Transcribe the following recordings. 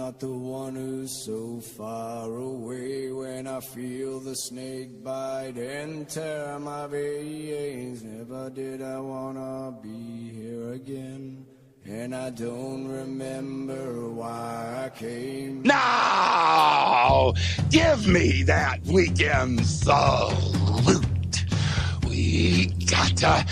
not the one who's so far away. When I feel the snake bite and tear my veins, never did I wanna be here again. And I don't remember why I came. Now, give me that weekend salute. We gotta.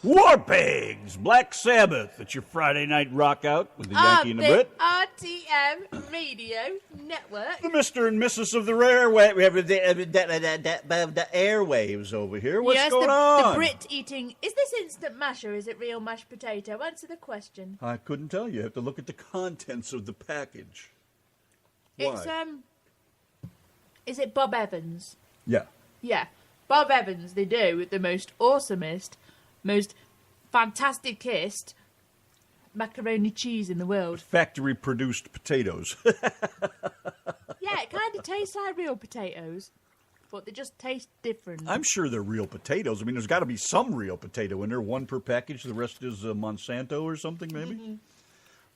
War Pigs, Black Sabbath. It's your Friday night rock out with the Yanki and the Brit. RTM Radio Network. The Mr. and Mrs. of the rare the airwaves over here. What's going on? The Brit eating. Is this instant mash or is it real mashed potato? Answer the question. I couldn't tell you. You have to look at the contents of the package. Why? It's Is it Bob Evans? Yeah. Yeah, Bob Evans. They do the most awesomest, most fantasticest macaroni cheese in the world. Factory-produced potatoes. Yeah, it kind of tastes like real potatoes, but they just taste different. I'm sure they're real potatoes. I mean, there's got to be some real potato in there. One per package. The rest is Monsanto or something, maybe. Mm-hmm.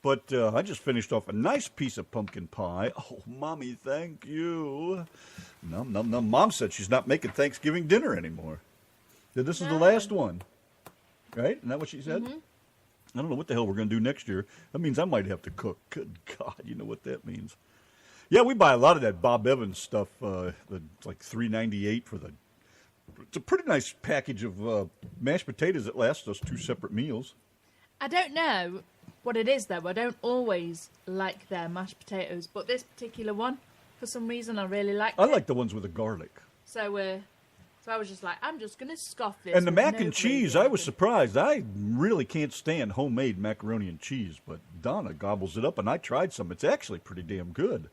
But I just finished off a nice piece of pumpkin pie. Oh, Mommy, thank you. Num, num, num. Mom said she's not making Thanksgiving dinner anymore. This is the last one. Right? Isn't that what she said? Mm-hmm. I don't know what the hell we're going to do next year. That means I might have to cook. Good God, you know what that means. Yeah, we buy a lot of that Bob Evans stuff. It's like $3.98 for the... It's a pretty nice package of mashed potatoes that lasts us 2 separate meals. I don't know what it is, though. I don't always like their mashed potatoes, but this particular one, for some reason, I really like it. I like the ones with the garlic. So I was just like, I'm just going to scoff this. And the mac and cheese, I was surprised. I really can't stand homemade macaroni and cheese, but Donna gobbles it up, and I tried some. It's actually pretty damn good.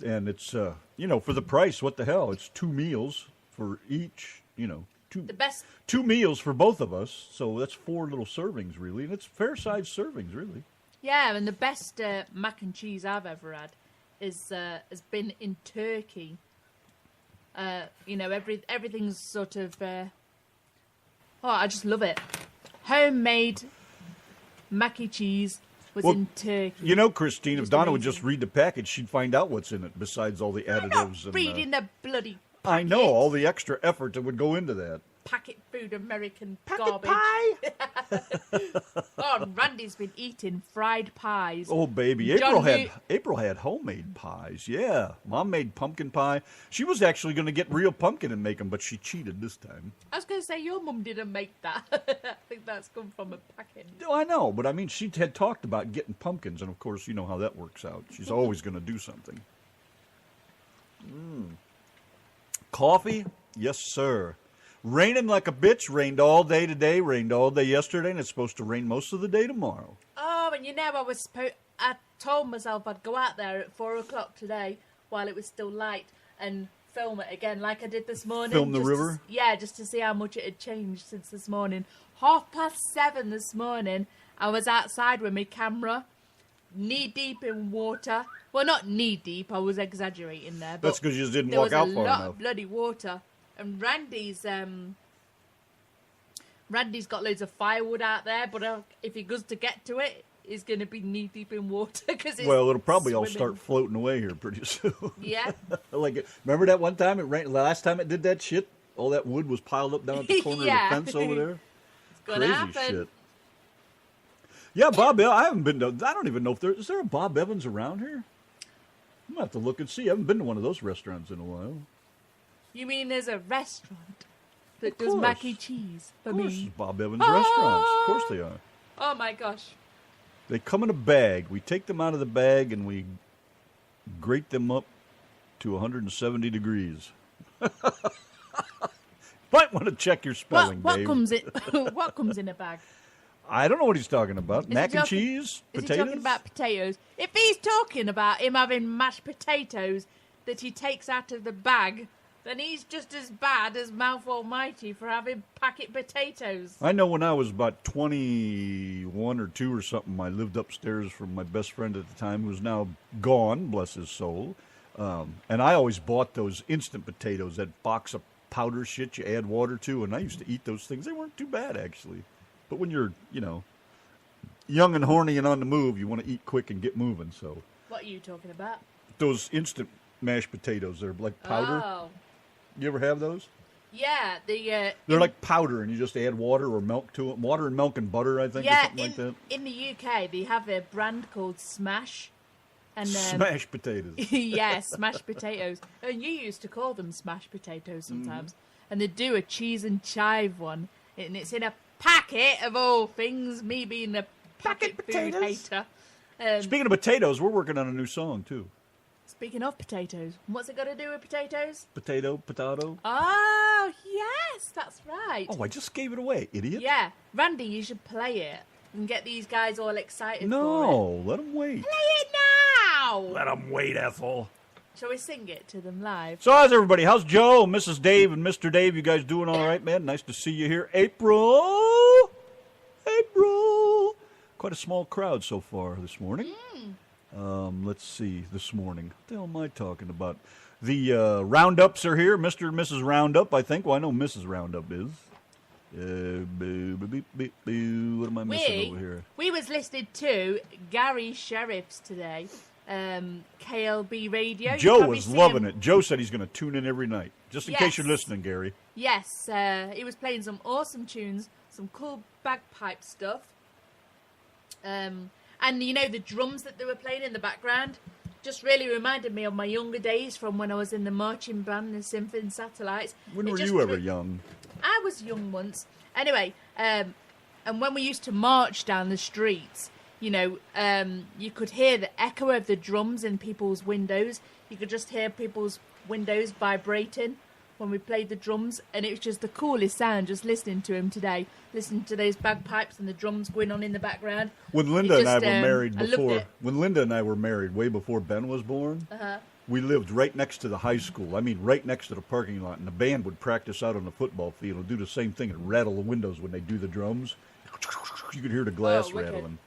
And it's, for the price, what the hell? It's 2 meals for each, the best 2 meals for both of us. So that's 4 little servings, really. And it's fair-sized servings, really. Yeah, and the best mac and cheese I've ever had has been in Turkey. Everything's sort of... I just love it. Homemade mac and cheese was in Turkey. You know, Christine, if Donna would just read the package, she'd find out what's in it besides all the additives. I'm not reading the bloody packet. I know, all the extra effort that would go into that. Packet food American Packet garbage. pie? Oh, Randy's been eating fried pies. Oh, baby. April had homemade pies. Yeah. Mom made pumpkin pie. She was actually going to get real pumpkin and make them, but she cheated this time. I was going to say, your mum didn't make that. I think that's come from a packet. No, I know, but I mean, she had talked about getting pumpkins, and of course, you know how that works out. She's always going to do something. Coffee? Yes, sir. Raining like a bitch. Rained all day today. Rained all day yesterday, and it's supposed to rain most of the day tomorrow. Oh, and I told myself I'd go out there at 4 o'clock today while it was still light and film it again like I did this morning. Film the river? Just to see how much it had changed since this morning. 7:30 this morning, I was outside with my camera, knee-deep in water. Well, not knee-deep, I was exaggerating there. But that's because you just didn't walk out far enough. There was a lot of bloody water. And Randy's got loads of firewood out there, but if he goes to get to it, he's going to be knee-deep in water. It'll probably all start floating away here pretty soon. Yeah. Remember that one time it rained? Last time it did that shit? All that wood was piled up down at the corner of the fence over there? It's going to happen. Crazy shit. Yeah, Bob, I haven't been to... I don't even know if is there a Bob Evans around here? I'm going to have to look and see. I haven't been to one of those restaurants in a while. You mean there's a restaurant that does mac and cheese for me? Of course, Bob Evans restaurants. Of course they are. Oh, my gosh. They come in a bag. We take them out of the bag and we grate them up to 170 degrees. Might want to check your spelling, what Dave. What comes in a bag? I don't know what he's talking about. Mac and cheese? Potatoes? Is he talking about potatoes? If he's talking about him having mashed potatoes that he takes out of the bag, then he's just as bad as Mouth Almighty for having packet potatoes. I know when I was about 21 or 2 or something, I lived upstairs from my best friend at the time, who's now gone, bless his soul. And I always bought those instant potatoes, that box of powder shit you add water to, and I used to eat those things. They weren't too bad, actually. But when you're, young and horny and on the move, you want to eat quick and get moving, so. What are you talking about? Those instant mashed potatoes, they're like powder. Oh. You ever have those? Yeah, they're like powder, and you just add water or milk to it. Water and milk and butter, I think, or something like that. In the UK, they have a brand called Smash. And smashed potatoes. yeah, smashed potatoes. And you used to call them smashed potatoes sometimes. And they do a cheese and chive one. And it's in a packet of all things, me being a packet food hater. Speaking of potatoes, we're working on a new song, too. Speaking of potatoes, what's it got to do with potatoes? Potato. Oh, yes, that's right. Oh, I just gave it away, idiot. Yeah, Randy, you should play it and get these guys all excited for it. No, let them wait. Play it now! Let them wait, Ethel. Shall we sing it to them live? So how's everybody? How's Joe, Mrs. Dave, and Mr. Dave? You guys doing all right, man? Nice to see you here. April! Quite a small crowd so far this morning. Let's see, this morning. What the hell am I talking about? The Roundups are here. Mr. and Mrs. Roundup, I think. Well, I know Mrs. Roundup is. What am I missing over here? We was listed to Gary Sheriff's today. KLB Radio. Joe was loving it. Joe said he's going to tune in every night. Just in case you're listening, Gary. Yes, he was playing some awesome tunes, some cool bagpipe stuff. And the drums that they were playing in the background just really reminded me of my younger days from when I was in the marching band, the Symphony Satellites. When were you ever young? I was young once. Anyway, and when we used to march down the streets, you could hear the echo of the drums in people's windows. You could just hear people's windows vibrating when we played the drums, and it was just the coolest sound just listening to him today, listening to those bagpipes and the drums going on in the background. When Linda and I were married way before Ben was born, we lived right next to the high school. I mean, right next to the parking lot, and the band would practice out on the football field and do the same thing and rattle the windows when they do the drums. You could hear the glass rattling.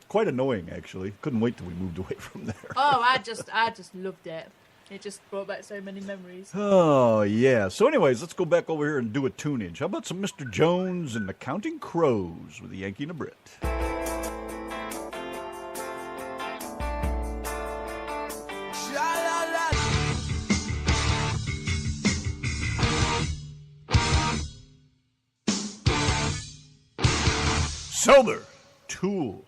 Quite annoying, actually. Couldn't wait till we moved away from there. Oh, I just loved it. It just brought back so many memories. Oh, yeah. So anyways, let's go back over here and do a tunage. How about some Mr. Jones and the Counting Crows with the Yanki and the Brit? Sober, Tool.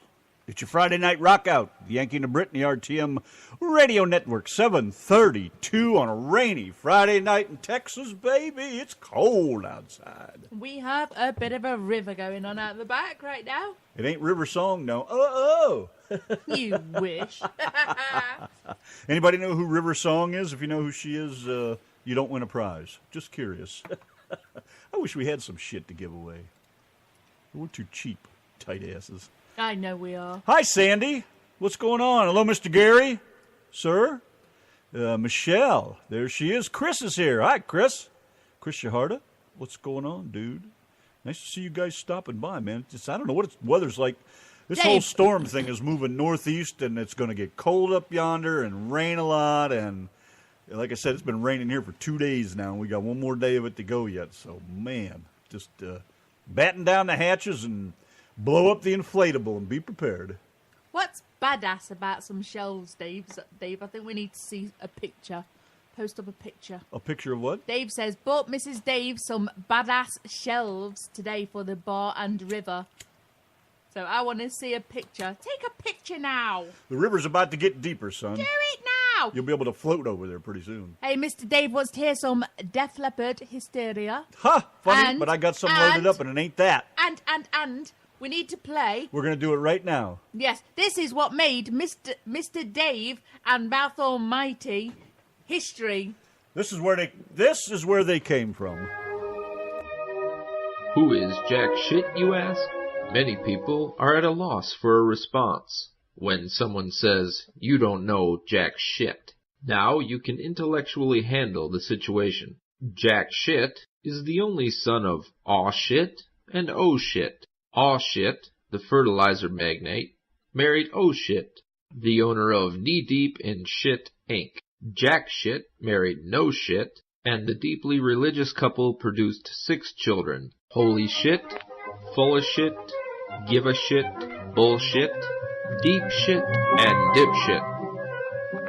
It's your Friday night rock out. The Yankee and the Brit and the RTM Radio Network, 7:32 on a rainy Friday night in Texas, baby. It's cold outside. We have a bit of a river going on out the back right now. It ain't River Song, no. Oh. You wish. Anybody know who River Song is? If you know who she is, you don't win a prize. Just curious. I wish we had some shit to give away. We're too cheap, tight asses. I know we are. Hi, Sandy. What's going on? Hello, Mr. Gary. Sir? Michelle. There she is. Chris is here. Hi, Chris. Chris Shaharda. What's going on, dude? Nice to see you guys stopping by, man. I don't know what the weather's like. This whole storm thing is moving northeast, and it's going to get cold up yonder and rain a lot. And like I said, it's been raining here for 2 days now. We got one more day of it to go yet. So, man, just batten down the hatches and blow up the inflatable and be prepared. What's badass about some shelves, Dave? I think we need to see a picture. Post up a picture. A picture of what? Dave says, bought Mrs. Dave some badass shelves today for the bar and river. So I want to see a picture. Take a picture now. The river's about to get deeper, son. Do it now. You'll be able to float over there pretty soon. Hey, Mr. Dave wants to hear some Def Leppard Hysteria. Ha! Funny, but I got some loaded up and it ain't that. And we need to play. We're going to do it right now. Yes, this is what made Mr. Dave and Mouth Almighty history. This is where they came from. Who is Jack Shit, you ask? Many people are at a loss for a response when someone says, you don't know Jack Shit. Now you can intellectually handle the situation. Jack Shit is the only son of Aw Shit and Oh Shit. Aw Shit, the fertilizer magnate, married Oh Shit, the owner of Knee Deep in Shit Inc. Jack Shit married No Shit and the deeply religious couple produced 6 children. Holy shit, full of shit, give a shit, bullshit, deep shit, and dipshit.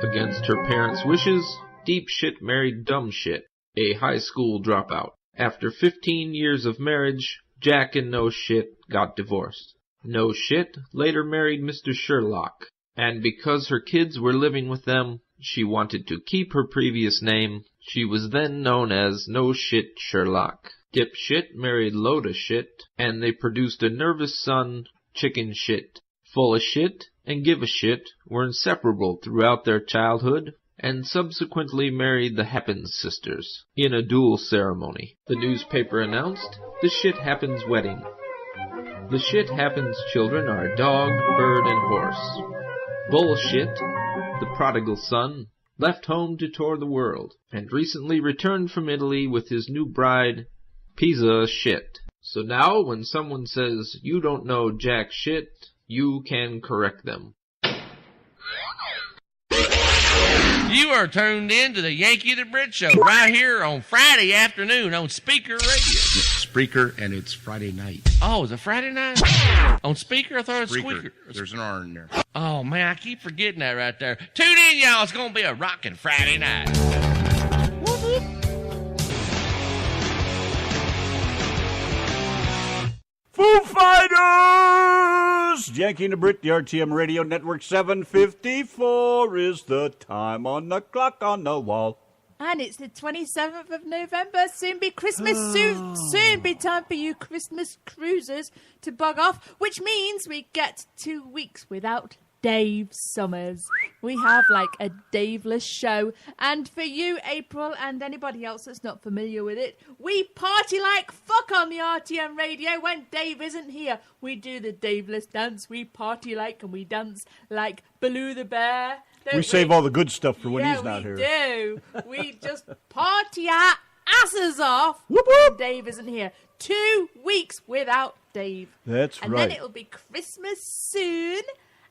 Against her parents' wishes, Deep Shit married Dumb Shit, a high school dropout. After 15 years of marriage, Jack and No Shit got divorced. No Shit later married Mr. Sherlock, and because her kids were living with them, she wanted to keep her previous name. She was then known as No Shit Sherlock. Dipshit married Loda Shit, and they produced a nervous son, Chicken Shit. Full of Shit and Give a Shit were inseparable throughout their childhood, and subsequently married the Happens sisters in a dual ceremony. The newspaper announced the Shit Happens wedding. The Shit Happens children are dog, bird, and horse. Bullshit, the prodigal son, left home to tour the world, and recently returned from Italy with his new bride, Pizza Shit. So now when someone says you don't know jack shit, you can correct them. You are tuned in to the Yankee the Brit Show right here on Friday afternoon on Speaker Radio. Spreaker, and it's Friday night. Oh, is it Friday night? On Speaker? I thought it was Squeaker. There's an R in there. Oh, man, I keep forgetting that right there. Tune in, y'all. It's going to be a rockin' Friday night. Whoop, whoop. Foo Fighters! Yankee and the Brit, the RTM Radio Network. 7:54 is the time on the clock on the wall. And it's the 27th of November. Soon be Christmas. Soon be time for you Christmas cruisers to bug off, which means we get 2 weeks without Dave Summers. We have like a Daveless show. And for you, April, and anybody else that's not familiar with it, we party like fuck on the RTM radio when Dave isn't here. We do the Daveless dance. We party like and we dance like Baloo the Bear. We save all the good stuff for when he's not here. We do. We just party our asses off Whoop, whoop. when Dave isn't here. 2 weeks without Dave. That's and right. And then it'll be Christmas soon.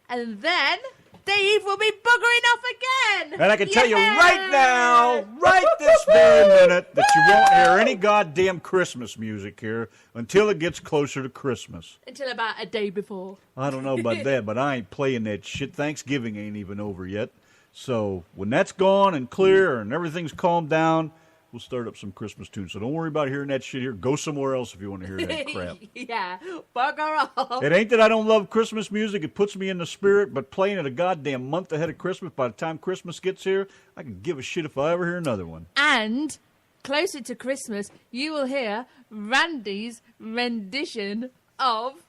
And then Dave will be buggering off again. And I can tell you right now, right this very minute, that you won't hear any goddamn Christmas music here until it gets closer to Christmas. Until about a day before. I don't know about that, but I ain't playing that shit. Thanksgiving ain't even over yet. So when that's gone and clear and everything's calmed down, we'll start up some Christmas tunes. So don't worry about hearing that shit here. Go somewhere else if you want to hear that crap. Yeah, bugger off. It ain't that I don't love Christmas music. It puts me in the spirit, but playing it a goddamn month ahead of Christmas, by the time Christmas gets here, I can give a shit if I ever hear another one. And closer to Christmas, you will hear Randy's rendition of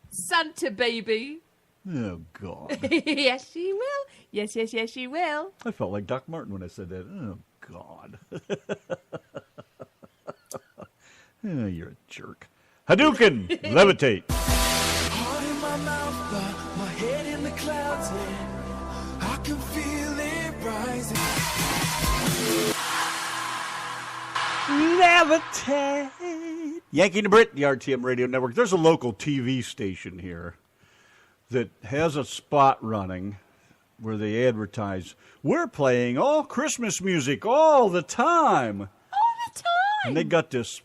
Santa Baby. Oh, God. Yes, she will. Yes, she will. I felt like Doc Martin when I said that. Oh, God. Oh, you're a jerk. Hadouken! Levitate. Heart in my mouth, but my head in the clouds, yeah. I can feel it rising. Levitate. Yankee and the Brit, the RTM Radio Network. There's a local TV station here that has a spot running where they advertise, we're playing all Christmas music all the time. All the time. And they got this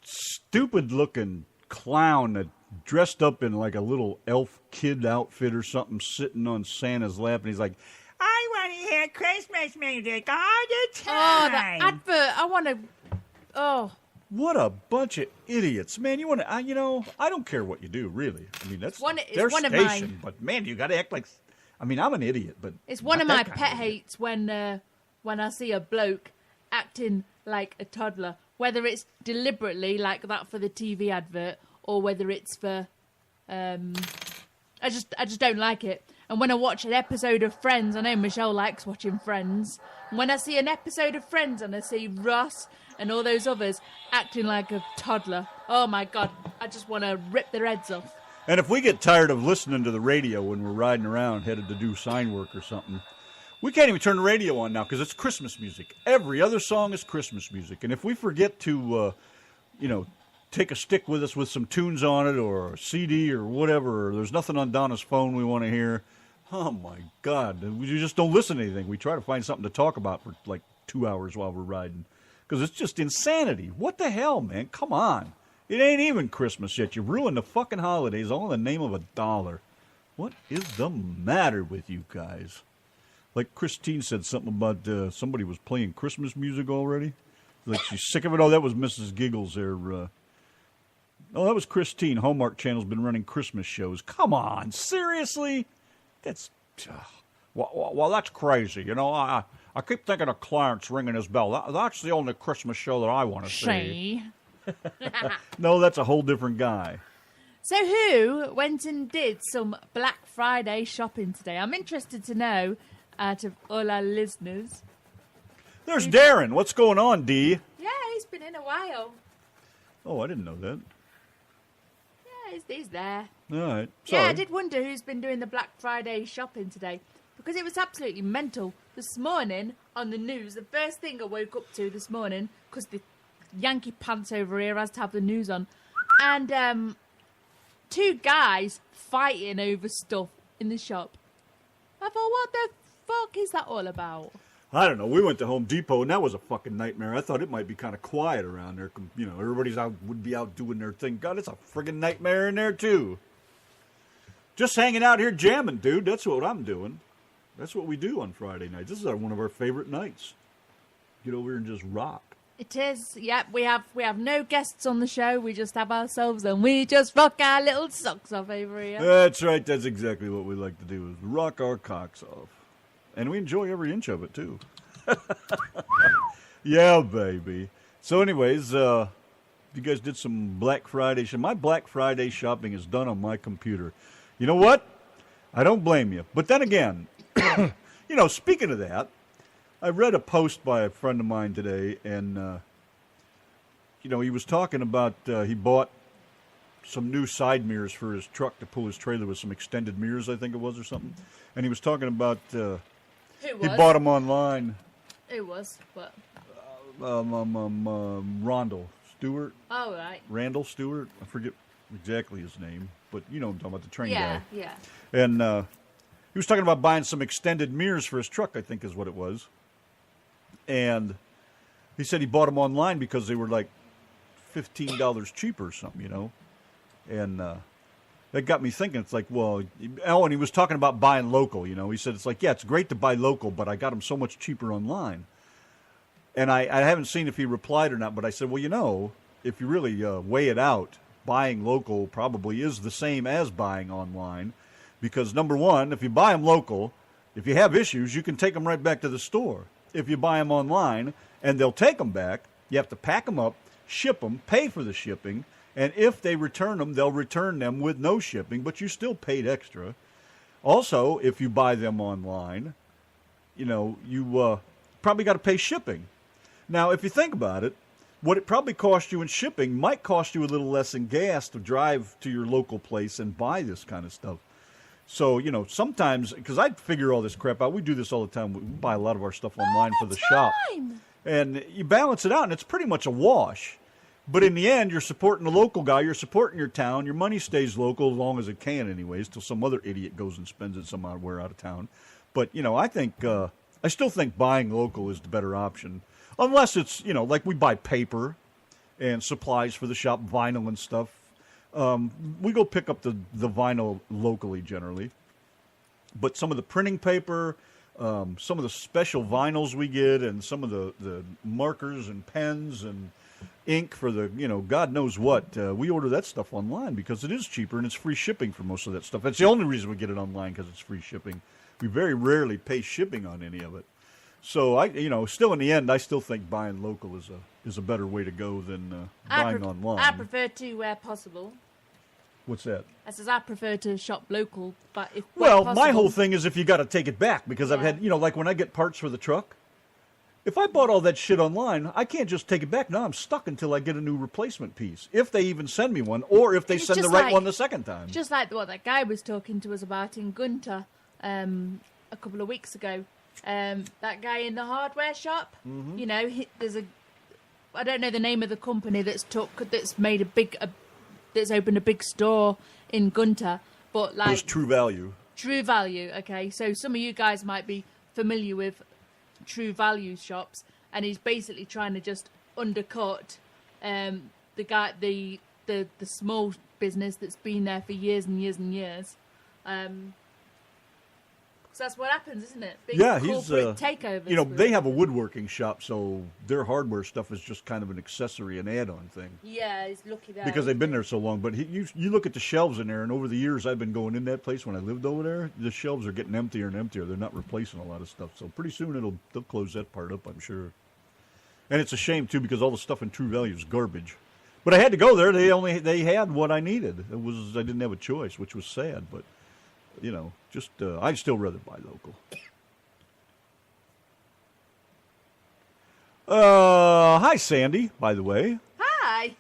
stupid-looking clown that dressed up in like a little elf kid outfit or something sitting on Santa's lap, and he's like, I want to hear Christmas music all the Oh, time. the advert. I want to... Oh. What a bunch of idiots, man! You want to, I don't care what you do, really. I mean, that's their one of station, mine. but man, you got to act like. I mean, I'm an idiot, but It's one of not my that kind pet of idiot. hates when I see a bloke acting like a toddler, whether it's deliberately like that for the TV advert or whether it's for I just don't like it. And when I watch an episode of Friends, I know Michelle likes watching Friends. And when I see an episode of Friends and I see Ross and all those others acting like a toddler, oh my God, I just want to rip their heads off. And if we get tired of listening to the radio when we're riding around headed to do sign work or something, we can't even turn the radio on now because it's Christmas music. Every other song is Christmas music. And if we forget to, take a stick with us with some tunes on it or a CD or whatever, or there's nothing on Donna's phone we want to hear, oh my God, we just don't listen to anything. We try to find something to talk about for like 2 hours while we're riding. because it's just insanity. What the hell, man? Come on. It ain't even Christmas yet. You ruined the fucking holidays all in the name of $1. What is the matter with you guys? Like Christine said something about somebody was playing Christmas music already. Like she's sick of it. Oh, that was Mrs. Giggles there. Oh, that was Christine. Hallmark Channel's been running Christmas shows. Come on, seriously? That's well, that's crazy. You know, I keep thinking of Clarence ringing his bell. That's the only Christmas show that I want to see. No, that's a whole different guy. So who went and did some Black Friday shopping today? I'm interested to know, out of all our listeners. There's Darren. What's going on, D? Yeah, he's been in a while. Oh, I didn't know that. Yeah, he's there. All right. Sorry. Yeah, I did wonder who's been doing the Black Friday shopping today, because it was absolutely mental. This morning on the news, the first thing I woke up to this morning, because the Yankee pants over here has to have the news on, and 2 guys fighting over stuff in the shop. I thought, what the fuck is that all about? I don't know. We went to Home Depot, and that was a fucking nightmare. I thought it might be kind of quiet around there. You know, everybody's out, would be out doing their thing. God, it's a friggin' nightmare in there, too. Just hanging out here jamming, dude. That's what I'm doing. That's what we do on Friday night. This is one of our favorite nights. Get over here and just rock. It is. Yep, we have no guests on the show. We just have ourselves, and we just rock our little socks off over here. That's right. That's exactly what we like to do, is rock our cocks off. And we enjoy every inch of it, too. Yeah, baby. So anyways, you guys did some Black Friday. My Black Friday shopping is done on my computer. You know what? I don't blame you. But then again, you know, speaking of that, I read a post by a friend of mine today, and, you know, he was talking about he bought some new side mirrors for his truck to pull his trailer with, some extended mirrors, I think it was, or something. And he was talking about he bought them online. Who was? What? Rondell Stewart. Oh, right. Randall Stewart. I forget exactly his name, but you know what I'm talking about, the train guy. Yeah, yeah. And he was talking about buying some extended mirrors for his truck, I think is what it was. And he said he bought them online because they were like $15 cheaper or something, you know. And that got me thinking. It's like, well, and he was talking about buying local, you know. He said, it's like, yeah, it's great to buy local, but I got them so much cheaper online. And I haven't seen if he replied or not, but I said, well, you know, if you really weigh it out, buying local probably is the same as buying online. Because, number one, if you buy them local, if you have issues, you can take them right back to the store. If you buy them online and they'll take them back, you have to pack them up, ship them, pay for the shipping, and if they return them, they'll return them with no shipping, but you still paid extra. Also, if you buy them online, you know, you probably got to pay shipping. Now, if you think about it, what it probably cost you in shipping might cost you a little less in gas to drive to your local place and buy this kind of stuff. So, you know, sometimes, because I figure all this crap out, we do this all the time. We buy a lot of our stuff online for the shop. And you balance it out, and it's pretty much a wash. But in the end, you're supporting the local guy, you're supporting your town, your money stays local as long as it can anyways, till some other idiot goes and spends it somewhere out of town. But, you know, I still think buying local is the better option. Unless it's, you know, like we buy paper and supplies for the shop, vinyl and stuff. We go pick up the vinyl locally generally. But some of the printing paper, some of the special vinyls we get, and some of the markers and pens and ink for the, you know, God knows what. We order that stuff online because it is cheaper and it's free shipping for most of that stuff. That's the only reason we get it online, because it's free shipping. We very rarely pay shipping on any of it. So still in the end, I still think buying local is a better way to go than buying online. I prefer to, where possible. What's that? I says I prefer to shop local, but if my whole thing is if you got to take it back, because I've had, like when I get parts for the truck, if I bought all that shit online, I can't just take it back. Now I'm stuck until I get a new replacement piece, if they even send me one, or if they send the right one the second time. Just like what that guy was talking to us about in Gunter a couple of weeks ago. That guy in the hardware shop, you know, I don't know the name of the company that's opened a big store in Gunter, but like... There's True Value. True Value, okay. So some of you guys might be familiar with True Value shops, and he's basically trying to just undercut the guy, the small business that's been there for years and years and years. So that's what happens, isn't it? Big corporate takeovers. You know, they have a woodworking shop, so their hardware stuff is just kind of an accessory, an add-on thing. Yeah, he's lucky there. Because they've been there so long. But you look at the shelves in there, and over the years I've been going in that place when I lived over there, the shelves are getting emptier and emptier. They're not replacing a lot of stuff. So pretty soon they'll close that part up, I'm sure. And it's a shame, too, because all the stuff in True Value is garbage. But I had to go there. They had what I needed. I didn't have a choice, which was sad, but... You know, just I'd still rather buy local. Hi, Sandy, by the way. Hi.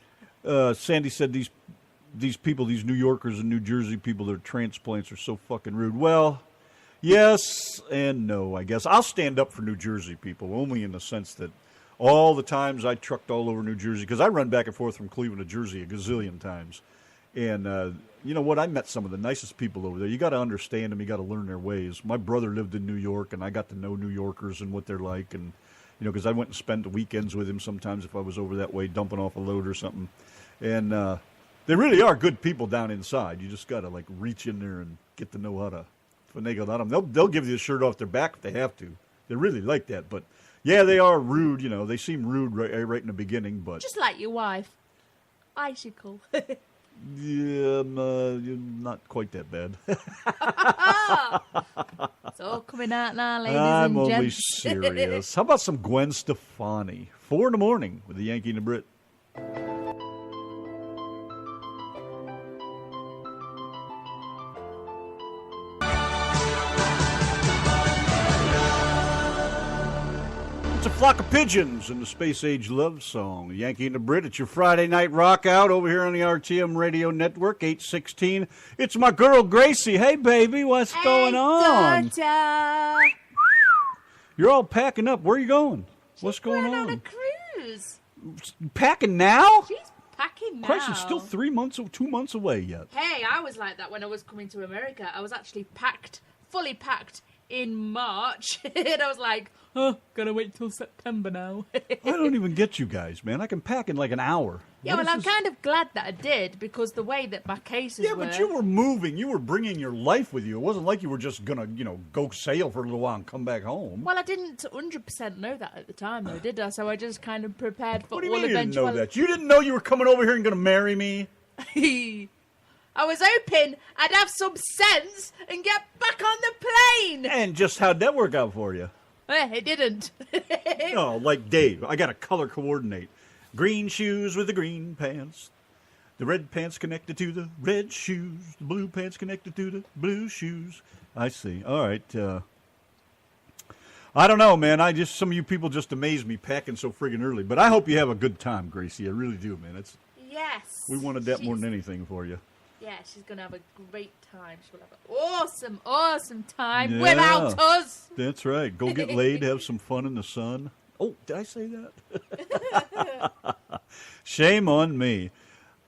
Sandy said these people, these New Yorkers and New Jersey people that are transplants are so fucking rude. Well, yes and no, I guess. I'll stand up for New Jersey people, only in the sense that all the times I trucked all over New Jersey, because I run back and forth from Cleveland to Jersey a gazillion times. And you know what? I met some of the nicest people over there. You got to understand them. You got to learn their ways. My brother lived in New York, and I got to know New Yorkers and what they're like. And you know, because I went and spent the weekends with him sometimes if I was over that way, dumping off a load or something. And they really are good people down inside. You just got to like reach in there and get to know how to finagle on them. They'll give you the shirt off their back if they have to. They really like that. But yeah, they are rude. You know, they seem rude right in the beginning. But just like your wife, icicle. Yeah, not quite that bad. It's all coming out now, ladies I'm and only gents. serious. How about some Gwen Stefani? 4 a.m. with the Yankee and the Brit. It's a flock of pigeons in the Space Age love song. Yankee and the Brit, it's your Friday night rock out over here on the RTM radio network, 816. It's my girl Gracie. Hey, baby, what's going on? Daughter. You're all packing up. Where are you going? What's going She's on? on a cruise. Packing now? She's packing now. Christ, it's still 2 months away yet. Hey, I was like that when I was coming to America. I was actually packed, fully packed in March. And I was like, oh, gotta wait till September now. I don't even get you guys, man. I can pack in like an hour. Yeah, well, I'm kind of glad that I did, because the way that my cases were... Yeah, but you were moving. You were bringing your life with you. It wasn't like you were just going to, go sail for a little while and come back home. Well, I didn't 100% know that at the time, though, did I? So I just kind of prepared for all What do you mean you didn't eventualities. know that? You didn't know you were coming over here and going to marry me? I was hoping I'd have some sense and get back on the plane. And just how'd that work out for you? It didn't. Oh, like Dave. I got to color coordinate. Green shoes with the green pants. The red pants connected to the red shoes. The blue pants connected to the blue shoes. I see. All right. I don't know, man. Some of you people just amaze me packing so friggin' early. But I hope you have a good time, Gracie. I really do, man. Yes. We wanted that more than anything for you. Yeah, she's going to have a great time. She'll have an awesome time Yeah. without us. That's right. Go get laid, have some fun in the sun. Oh, did I say that? Shame on me.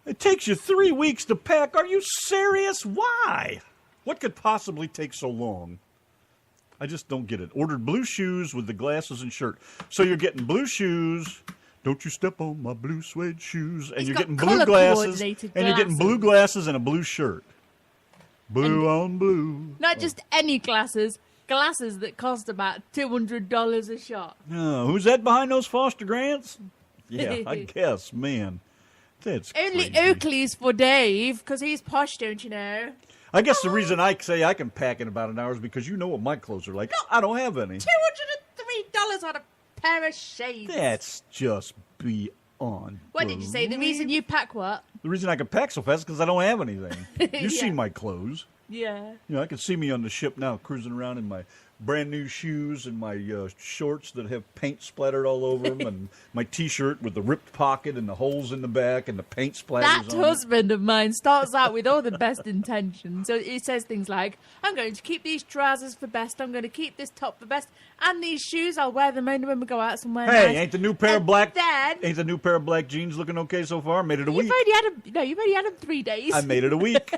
It takes you 3 weeks to pack. Are you serious? Why? What could possibly take so long? I just don't get it. Ordered blue shoes with the glasses and shirt. So you're getting blue shoes. Don't you step on my blue suede shoes. And He's you're got getting blue glasses. And color-coordinated you're getting blue glasses and a blue shirt. Blue on blue. Not just any glasses that cost about $200 a shot. Oh, who's that behind those Foster Grants? Yeah, I guess, man. That's Only crazy. Oakley's for Dave, because he's posh, don't you know? I guess the reason I say I can pack in about an hour is because you know what my clothes are like. I don't have any. $203 on a pair of shades. That's just beyond. What did you say? The reason you pack what? The reason I can pack so fast is because I don't have anything. You see Yeah. my clothes. Yeah. You know, I can see me on the ship now, cruising around in my brand new shoes and my shorts that have paint splattered all over them, and my T-shirt with the ripped pocket and the holes in the back and the paint splatters That on husband of mine starts out with all the best intentions. So he says things like, I'm going to keep these trousers for best, I'm going to keep this top for best, and these shoes, I'll wear them only when we go out somewhere it. Hey, nice. ain't the new pair of And black then- ain't the new pair of black jeans looking okay so far? Made it a week. You've only had them 3 days. I made it a week.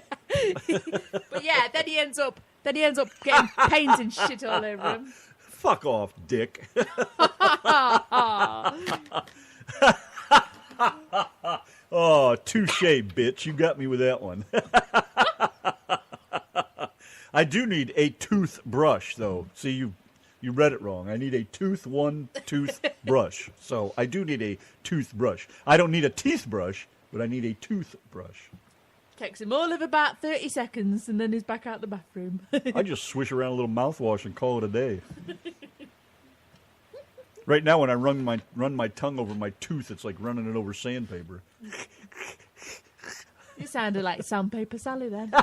But yeah, then he ends up getting paint and shit all over him. Fuck off, dick. Oh, touche, bitch. You got me with that one. I do need a toothbrush, though. See, you read it wrong. I need a toothbrush. So I do need a toothbrush. I don't need a teeth brush, but I need a toothbrush. Takes him all of about 30 seconds, and then he's back out the bathroom. I just swish around a little mouthwash and call it a day. Right now, when I run my tongue over my tooth, it's like running it over sandpaper. You sounded like Sandpaper Sally then.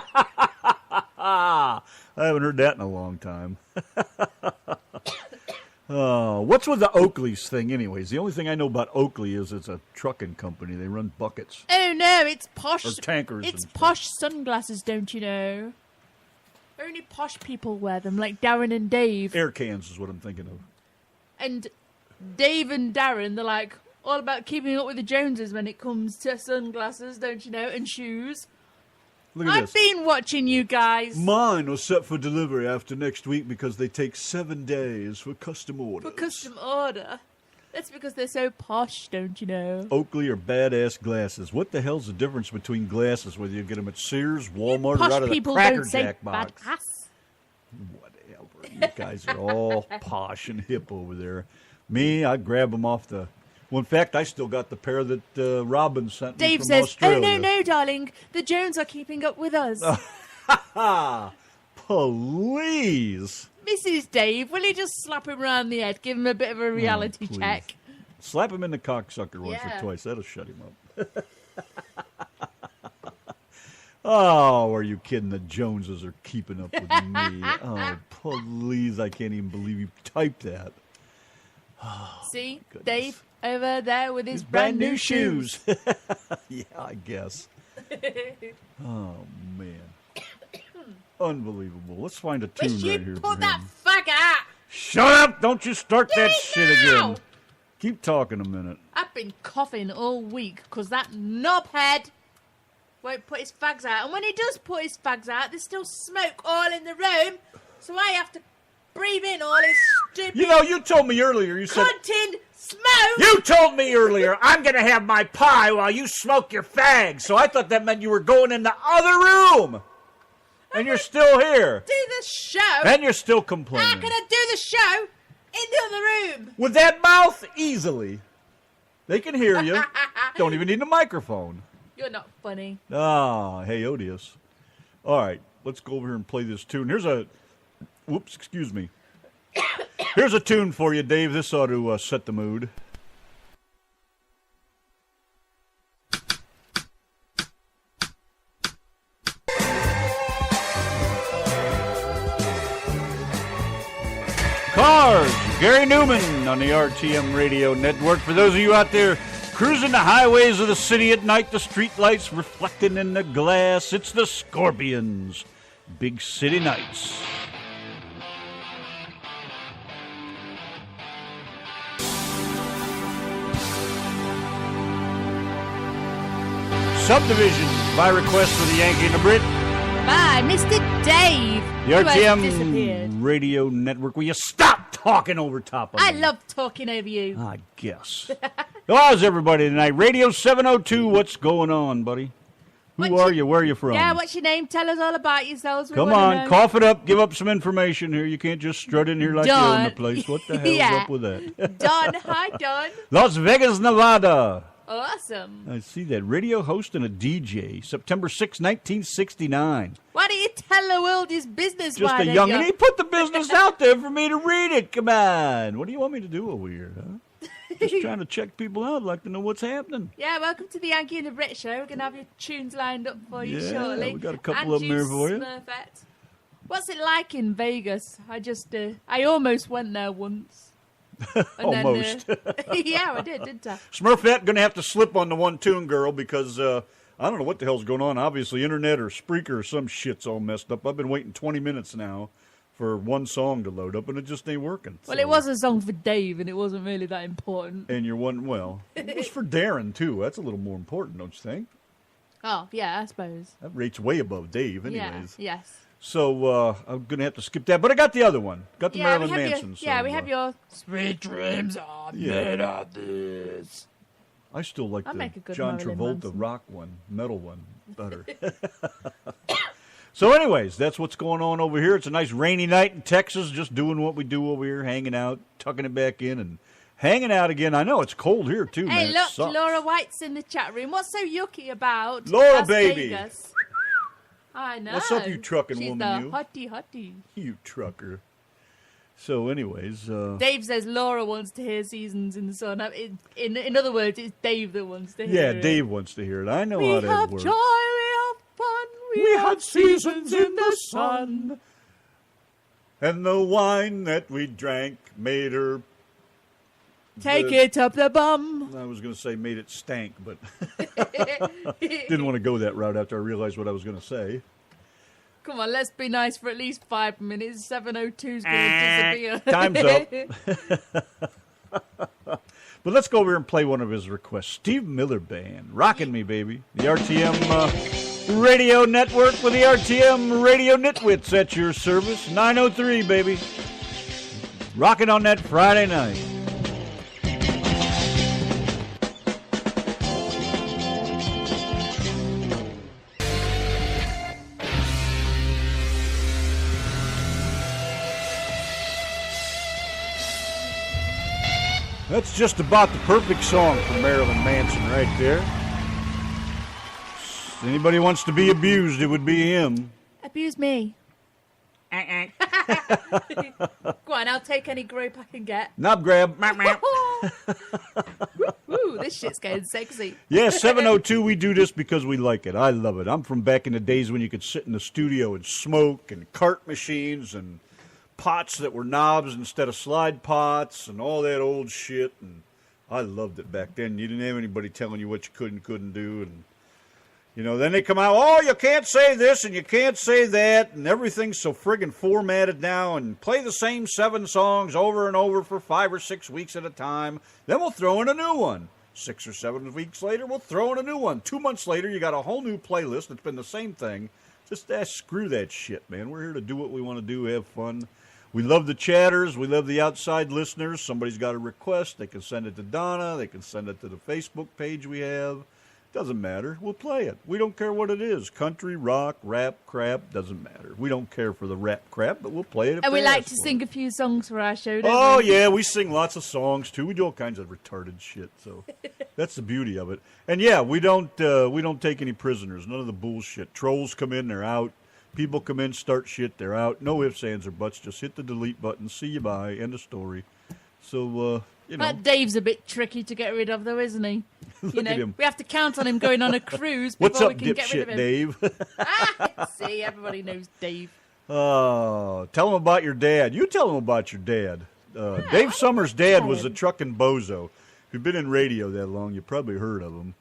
I haven't heard that in a long time. What's with the Oakley's thing, anyways? The only thing I know about Oakley is it's a trucking company. They run buckets. Oh no, it's posh. Or tankers. It's and posh sunglasses, don't you know? Only posh people wear them, like Darren and Dave. Air cans is what I'm thinking of. And Dave and Darren, they're like all about keeping up with the Joneses when it comes to sunglasses, don't you know, and shoes. Look at I've this. been watching you guys. Mine was set for delivery after next week because they take 7 days for custom orders. For custom order. That's because they're so posh, don't you know? Oakley are badass glasses. What the hell's the difference between glasses, whether you get them at Sears, Walmart, Posh or out of the people Cracker don't say Jack box? badass. Whatever. You guys are all posh and hip over there. Me, I grab them off the... Well, in fact, I still got the pair that Robin sent me Dave from says, Australia. "Oh, no, darling. The Jones are keeping up with us." Please. Mrs. Dave, will you just slap him round the head? Give him a bit of a reality please. check. Slap him in the cocksucker once Yeah. or twice. That'll shut him up. Oh, are you kidding? The Joneses are keeping up with me. Oh, please. I can't even believe you typed that. See, goodness. Dave over there with his brand new shoes. Yeah, I guess. Oh, man. Unbelievable. Let's find a tune Wish right you'd here put for that him. fucker out. Shut up! Don't you start that it shit now! again. Keep talking a minute. I've been coughing all week because that knobhead won't put his fags out. And when he does put his fags out, there's still smoke all in the room. So I have to breathe in all his stupid You know, you told me earlier, you said... cunting smoke. You told me earlier, I'm going to have my pie while you smoke your fag. So I thought that meant you were going in the other room. And you're still here. Do the show. And you're still How complaining. can I do the show in the other room? With that mouth, easily. They can hear you. Don't even need a microphone. You're not funny. Ah, hey, odious. All right, let's go over here and play this tune. Here's a... Whoops, excuse me. Here's a tune for you, Dave. This ought to set the mood. Cars, Gary Newman on the RTM Radio Network. For those of you out there cruising the highways of the city at night, the street lights reflecting in the glass, it's the Scorpions. Big City Nights. Subdivision by request for the Yankee and the Brit. Bye, Mr. Dave. The who has disappeared. RTM Radio Network. Will you stop talking over top of I me? love talking over you. I guess. How's everybody tonight? Radio 702, what's going on, buddy? Who What's are your- you? Where are you from? Yeah, what's your name? Tell us all about yourselves. We Come wanna on, know. cough it up. Give up some information here. You can't just strut in here like you own the Don. place. What the hell's Yeah. up with that? Don, hi, Don. Las Vegas, Nevada. Awesome. I see that. Radio host and a DJ. September 6, 1969. Why don't you tell the world his business? Just why a don't youngin'. you? He put the business out there for me to read it. Come on. What do you want me to do over here, huh? Just trying to check people out. I'd like to know what's happening. Yeah, welcome to the Yankee and the Brit show. We're going to have your tunes lined up for you Yeah, shortly. we got a couple and of 'em here for you. Smurfette. What's it like in Vegas? I almost went there once. And Almost. yeah, I did, didn't I? Smurfette going to have to slip on the one tune girl because I don't know what the hell's going on. Obviously, internet or Spreaker or some shit's all messed up. I've been waiting 20 minutes now for one song to load up, and it just ain't working. Well, So- it was a song for Dave, and it wasn't really that important. And you're one, well, it was for Darren, too. That's a little more important, don't you think? Oh, yeah, I suppose. That rate's way above Dave, Yeah, anyways. yes. So I'm going to have to skip that. But I got the other one. Got the Yeah, Marilyn we have Manson. your, yeah, so, we have your Sweet Dreams Are Yeah. Made of This. I still like I'll the make a good John Marilyn Travolta Manson. rock one, metal one, better. So anyways, that's what's going on over here. It's a nice rainy night in Texas, just doing what we do over here, hanging out, tucking it back in, and hanging out again. I know it's cold here, too, man. Hey, It look, sucks. Laura White's in the chat room. What's so yucky about Laura, Las baby. Vegas? I know. What's up, you trucking She's woman, the you? hottie. You trucker. So anyways, Dave says Laura wants to hear Seasons in the Sun. In other words, it's Dave that wants to hear it. Dave wants to hear it. I know We how that have works. joy, we have fun, we have seasons in the sun. And the wine that we drank made her... Take it up the bum. I was going to say made it stank, but didn't want to go that route after I realized what I was going to say. Come on, let's be nice for at least 5 minutes. 7:02's going to disappear. Time's up. But let's go over here and play one of his requests. Steve Miller Band. Rockin' Me, baby. The RTM radio network with the RTM radio nitwits at your service. 903, baby. Rockin' on that Friday night. That's just about the perfect song for Marilyn Manson right there. If anybody wants to be abused, it would be him. Abuse me. Go on, I'll take any grope I can get. Knob grab. Ooh, this shit's getting sexy. Yeah, 702, we do this because we like it. I love it. I'm from back in the days when you could sit in the studio and smoke, and cart machines, and pots that were knobs instead of slide pots, and all that old shit. And I loved it back then. You didn't have anybody telling you what you could and couldn't do. And, you know, then they come out, oh, you can't say this and you can't say that, and everything's so friggin' formatted now, and play the same 7 songs over and over for 5 or 6 weeks at a time. Then we'll throw in a new one. 6 or 7 weeks later, we'll throw in a new one. 2 months later, you got a whole new playlist that's been the same thing. Just screw that shit, man. We're here to do what we want to do, have fun. We love the chatters. We love the outside listeners. Somebody's got a request. They can send it to Donna. They can send it to the Facebook page we have. Doesn't matter. We'll play it. We don't care what it is. Country, rock, rap, crap, doesn't matter. We don't care for the rap crap, but we'll play it if And we they like ask to for sing it. a few songs for our show, don't Oh, we? yeah, we sing lots of songs, too. We do all kinds of retarded shit, so that's the beauty of it. And, yeah, we don't take any prisoners. None of the bullshit. Trolls come in, they're out. People come in, start shit, they're out. No ifs, ands, or buts. Just hit the delete button. See you, bye. End of story. So, you know. That Dave's a bit tricky to get rid of, though, isn't he? Look at him. We have to count on him going on a cruise What's before up, we can get rid of dipshit him. Dave? See, everybody knows Dave. Oh, tell him about your dad. You tell him about your dad. Dave Summers' dad was a trucking bozo. If you've been in radio that long, you probably heard of him.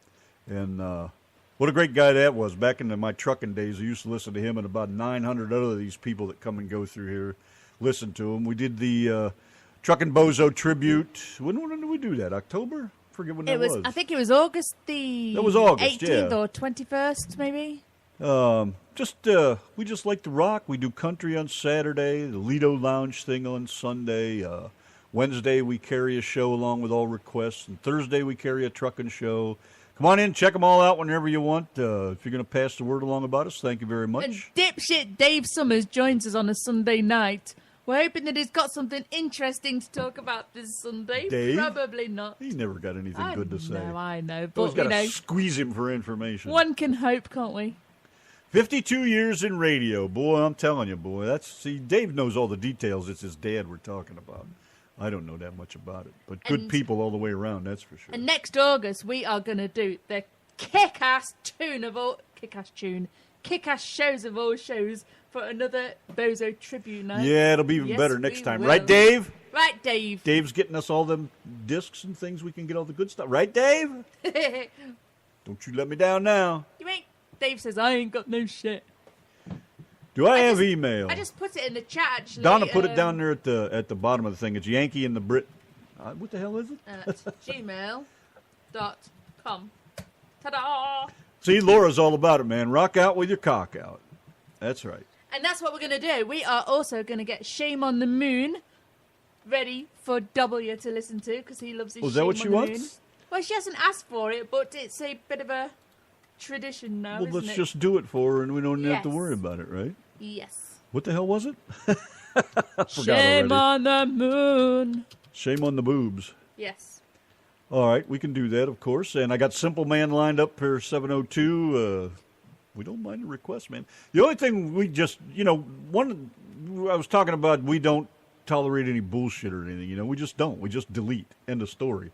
And what a great guy that was. Back in my trucking days, I used to listen to him and about 900 other of these people that come and go through here. Listen to him. We did the Trucking Bozo tribute. When did we do that? October? Forget when that was. I think it was August the That was August, 18th yeah. or 21st, maybe. We just like to rock. We do country on Saturday, the Lido Lounge thing on Sunday. Wednesday we carry a show along with all requests, and Thursday we carry a trucking show. Come on in, check them all out whenever you want. If you're going to pass the word along about us, thank you very much. And dipshit Dave Summers joins us on a Sunday night. We're hoping that he's got something interesting to talk about this Sunday. Dave? Probably not. He's never got anything good to say. I know, Always but got you to know, squeeze him for information. one can hope, can't we? 52 years in radio, boy. I'm telling you, boy. Dave knows all the details. It's his dad we're talking about. I don't know that much about it, but good And- people all the way around. That's for sure. And next August, we are going to do the kick-ass shows of all shows for another Bozo tribute night. Yeah, it'll be even Yes, better next we time, will. right, Dave? Right, Dave. Dave's getting us all them discs and things. We can get all the good stuff, right, Dave? Don't you let me down now. You ain't. Dave says I ain't got no shit. Do I have just- email? I just put it in the chat. Actually, Donna put it down there at the bottom of the thing. It's Yanki and the Brit. What the hell is it? at gmail.com. Ta-da! See, Laura's all about it, man. Rock out with your cock out. That's right. And that's what we're going to do. We are also going to get Shame on the Moon ready for W to listen to because he loves his Was Shame that what on she the wants? Moon. Well, she hasn't asked for it, but it's a bit of a tradition now, Well, isn't let's it? just do it for her, and we don't have to Yes. worry about it, right? Yes. What the hell was it? I forgot Shame already. on the moon. Shame on the boobs. Yes. All right, we can do that, of course. And I got Simple Man lined up for 7:02. We don't mind a request, man. The only thing we just, one I was talking about, we don't tolerate any bullshit or anything. We just don't. We just delete. End of story.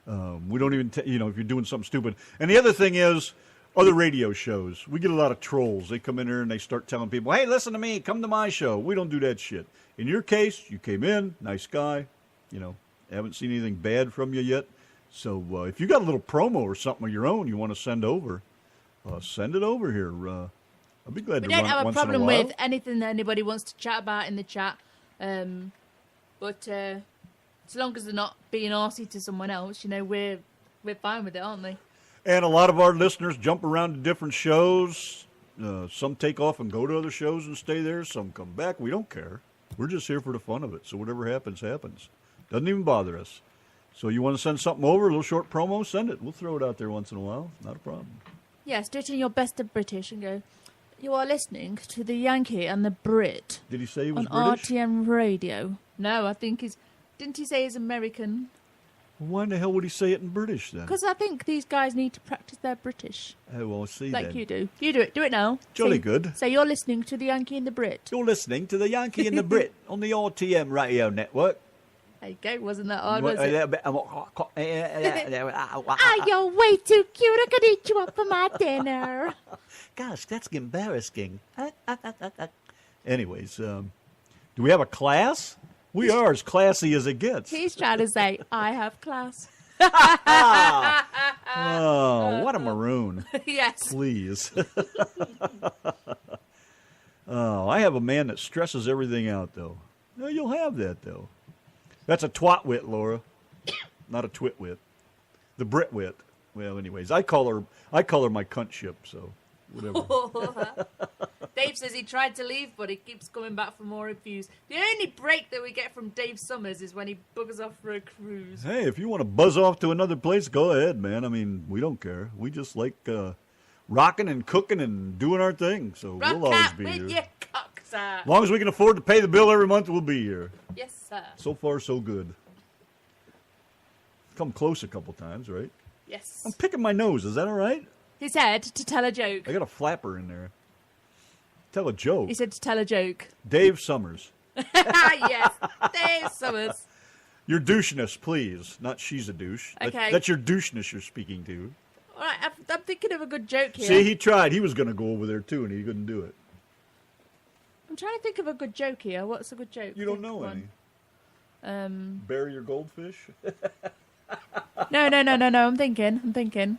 We don't even, if you're doing something stupid. And the other thing is, other radio shows, we get a lot of trolls. They come in here and they start telling people, hey, listen to me, come to my show. We don't do that shit. In your case, you came in, nice guy, haven't seen anything bad from you yet. So if you got a little promo or something of your own you want to send over, send it over here. I'll be glad We to run don't it have a once in a problem while. with anything that anybody wants to chat about in the chat. But as long as they're not being arsey to someone else, we're fine with it, aren't we? And a lot of our listeners jump around to different shows. Some take off and go to other shows and stay there. Some come back. We don't care. We're just here for the fun of it. So whatever happens, happens. Doesn't even bother us. So you want to send something over, a little short promo, send it. We'll throw it out there once in a while. Not a problem. Yes, do it in your best of British and go, you are listening to the Yankee and the Brit Did he say he was on British? RTM Radio. No, I think didn't he say he's American? Well, why in the hell would he say it in British then? Because I think these guys need to practice their British. Oh, well, see Like then. you do. You do it. Do it now. Jolly Say- good. Say you're listening to the Yankee and the Brit. You're listening to the Yankee and the Brit on the RTM radio network. There you go. Wasn't that hard, was it? Gosh, Ah, you're way too cute. I could eat you up for my dinner. that's embarrassing. Anyways, do we have a class? We are as classy as it gets. He's trying to say, I have class. Oh, what a maroon. Yes. Please. Oh, I have a man that stresses everything out, though. No, you'll have that, though. That's a twat-wit, Laura. Not a twit-wit. The Brit-wit. Well, anyways, I call her my cunt ship, so whatever. Dave says he tried to leave, but he keeps coming back for more reviews. The only break that we get from Dave Summers is when he buggers off for a cruise. Hey, if you want to buzz off to another place, go ahead, man. I mean, we don't care. We just like rocking and cooking and doing our thing, so Rock we'll always out be with here. your cock, sir. As long as we can afford to pay the bill every month, we'll be here. Yes, sir. So far, so good. Come close a couple times, right? Yes. I'm picking my nose. Is that all right? He said to tell a joke. I got a flapper in there. Tell a joke. He said to tell a joke. Dave Summers. Yes, Dave Summers. Your doucheness, please. Not she's a douche. Okay. That's your doucheness you're speaking to. All right, I'm thinking of a good joke here. See, he tried. He was going to go over there, too, and he couldn't do it. I'm trying to think of a good joke here. What's a good joke? You don't Think know of any. one. Bury your goldfish? No. I'm thinking.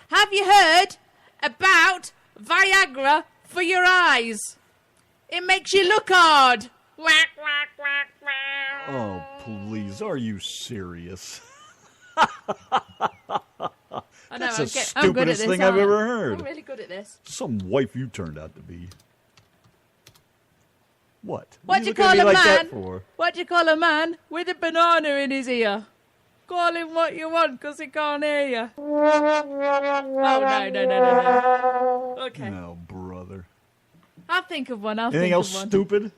Have you heard about Viagra for your eyes? It makes you look hard. Whack, whack, whack, whack. Oh, please. Are you serious? I know, That's I'm the good at stupidest this, thing I've aren't I? ever heard. I'm really good at this. Some wife you turned out to be. What? What do you looking at call me a like man? that for? What do you call a man with a banana in his ear? Call him what you want, 'cause he can't hear you. Oh, no. Okay. No, brother. I'll think of one. Anything else stupid?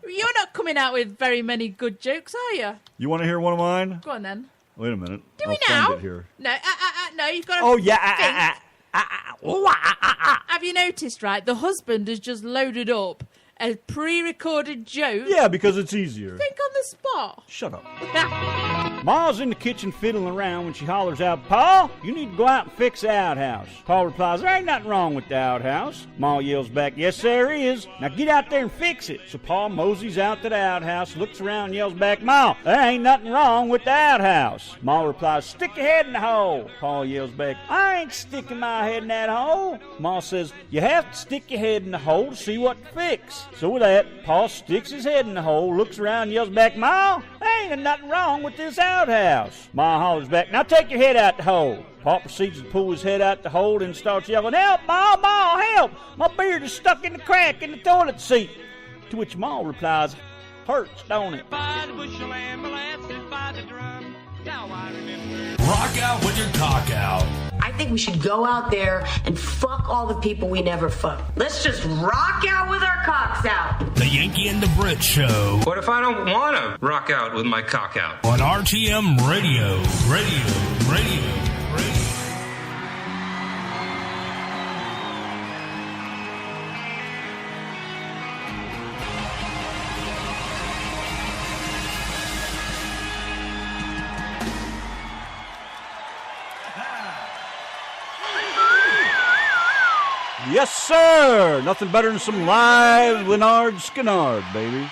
You're not coming out with very many good jokes, are you? You want to hear one of mine? Go on then. Wait a minute. Do I'll we find now? it here. No, no, you've got to Oh, yeah. Have you noticed, right? The husband has just loaded up a pre-recorded joke. Yeah, because it's easier. Think on the spot. Shut up. Ma's in the kitchen fiddling around when she hollers out, "Pa, you need to go out and fix the outhouse." Pa replies, "There ain't nothing wrong with the outhouse." Ma yells back, "Yes, there is. Now get out there and fix it." So Pa moseys out to the outhouse, looks around and yells back, "Ma, there ain't nothing wrong with the outhouse." Ma replies, "Stick your head in the hole." Pa yells back, "I ain't sticking my head in that hole." Ma says, "You have to stick your head in the hole to see what to fix." So with that, Pa sticks his head in the hole, looks around and yells back, "Ma, there ain't nothing wrong with this outhouse." Ma hollers back, "Now take your head out the hole." Pa proceeds to pull his head out the hole and starts yelling, "Help, Ma, help! My beard is stuck in the crack in the toilet seat." To which Ma replies, Hurts, don't it? Rock out with your cock out. I think we should go out there and fuck all the people we never fucked. Let's just rock out with our cocks out. The Yanky and the Brit Show. What if I don't want to rock out with my cock out? On RTM Radio. Radio. Yes, sir. Nothing better than some live Leonard Skinner, baby.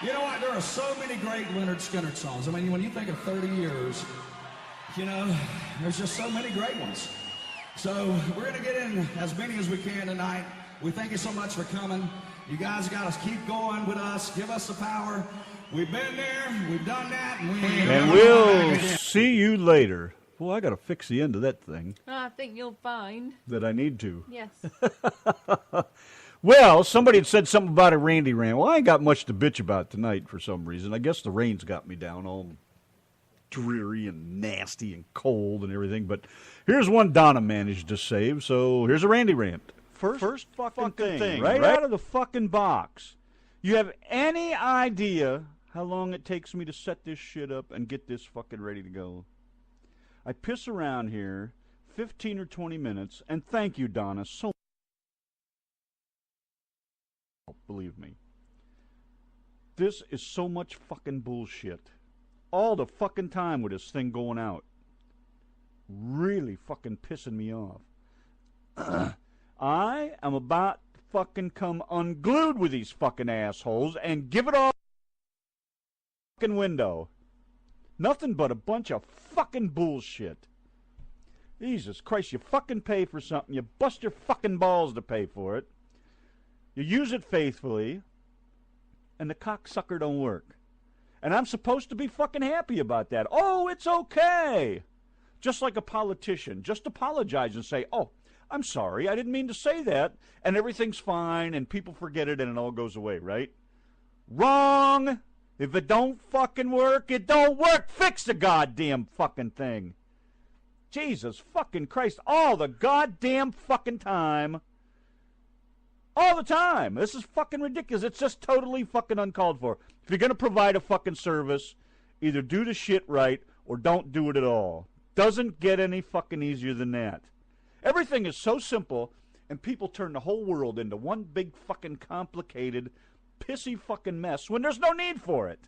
You know what? There are so many great Leonard Skinner songs. I mean, when you think of 30 years, you know, there's just so many great ones. So we're going to get in as many as we can tonight. We thank you so much for coming. You guys got to keep going with us. Give us the power. We've been there. We've done that. And we'll see you later. Well, I got to fix the end of that thing. I think you'll find. That I need to. Yes. Well, somebody had said something about a Randy rant. Well, I ain't got much to bitch about tonight for some reason. I guess the rain's got me down all dreary and nasty and cold and everything. But here's one Donna managed to save, so here's a Randy rant. First fucking thing, right out of the fucking box. You have any idea how long it takes me to set this shit up and get this fucking ready to go? I piss around here 15 or 20 minutes, and thank you, Donna, so much. Believe me. This is so much fucking bullshit. All the fucking time with this thing going out. Really fucking pissing me off. I am about to fucking come unglued with these fucking assholes and give it all fucking window. Nothing but a bunch of fucking bullshit. Jesus Christ, you fucking pay for something, you bust your fucking balls to pay for it, you use it faithfully, and the cocksucker don't work. And I'm supposed to be fucking happy about that. Oh, it's okay. Just like a politician. Just apologize and say, oh, I'm sorry, I didn't mean to say that, and everything's fine, and people forget it, and it all goes away, right? Wrong! If it don't fucking work, it don't work. Fix the goddamn fucking thing. Jesus fucking Christ. All the goddamn fucking time. All the time. This is fucking ridiculous. It's just totally fucking uncalled for. If you're going to provide a fucking service, either do the shit right or don't do it at all. Doesn't get any fucking easier than that. Everything is so simple, and people turn the whole world into one big fucking complicated pissy fucking mess when there's no need for it.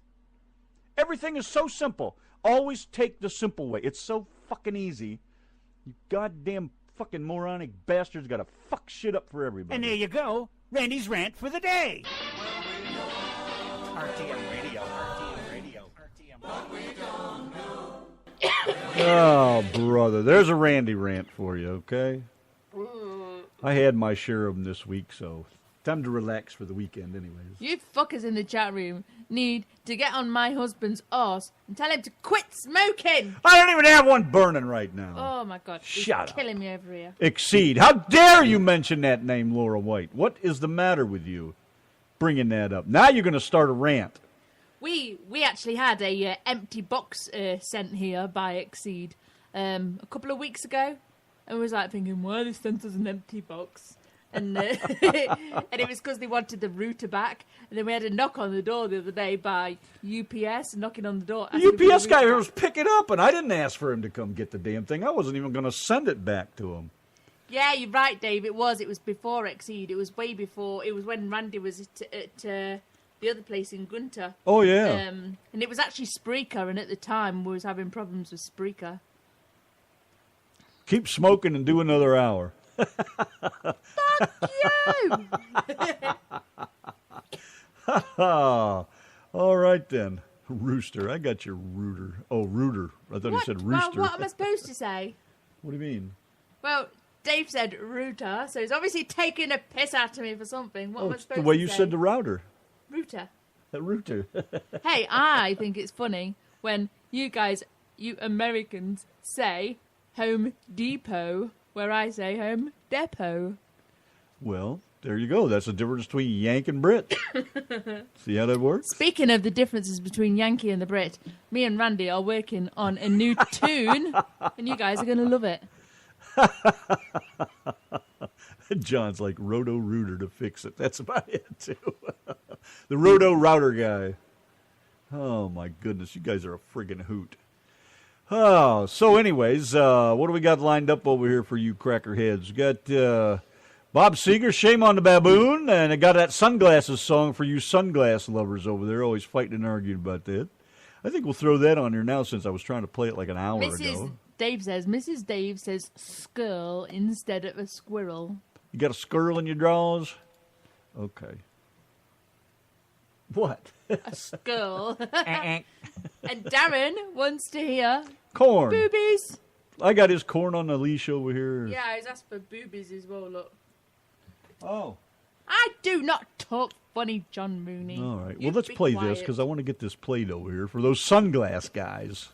Everything is so simple. Always take the simple way. It's so fucking easy. You goddamn fucking moronic bastards gotta fuck shit up for everybody. And there you go. Randy's rant for the day. RTM Radio. Oh, brother. There's a Randy rant for you, okay? I had my share of them this week, so time to relax for the weekend anyways. You fuckers in the chat room need to get on my husband's arse and tell him to quit smoking. I don't even have one burning right now. Oh, my God. He's Shut up. killing me over here. Exceed. How dare you mention that name, Laura White? What is the matter with you bringing that up? Now you're going to start a rant. We actually had a empty box sent here by Exceed a couple of weeks ago. And we was like thinking, why they sent us an empty box? And and it was because they wanted the router back. And then we had a knock on the door the other day by UPS knocking on the door. The UPS guy was picking up, and I didn't ask for him to come get the damn thing. I wasn't even going to send it back to him. Yeah, you're right, Dave. It was before Exceed. It was way before. It was when Randy was at the other place in Gunter. Oh, yeah. And it was actually Spreaker, and at the time we was having problems with Spreaker. Keep smoking and do another hour. Fuck you! All right, then. Rooster. I got your rooter. Oh, rooter. I thought he said rooster. Well, what am I supposed to say? What do you mean? Well, Dave said router, so he's obviously taking a piss out of me for something. What am I supposed to say? The way you said the router. Router. The rooter. Hey, I think it's funny when you guys, you Americans, say Home Depot, where I say Home Depot. Well, There you go. That's the difference between Yank and Brit. See how that works? Speaking of the differences between Yankee and the Brit, me and Randy are working on a new tune, and you guys are going to love it. John's like Roto-Rooter to fix it. That's about it, too. The Roto-Router guy. Oh, my goodness. You guys are a friggin' hoot. Oh, so anyways, what do we got lined up over here for you crackerheads? We got Bob Seger, Shame on the Baboon, and I got that Sunglasses song for you sunglass lovers over there, always fighting and arguing about that. I think we'll throw that on here now since I was trying to play it like an hour ago. Mrs. Dave says skirl instead of a squirrel. You got a skirl in your drawers? Okay. What? A skirl. And Darren wants to hear corn. Boobies. I got his corn on the leash over here. Yeah, he's asked for boobies as well, look. Oh. I do not talk funny, John Mooney. All right. You Well, let's be play quiet. this because I want to get this played over here for those sunglass guys.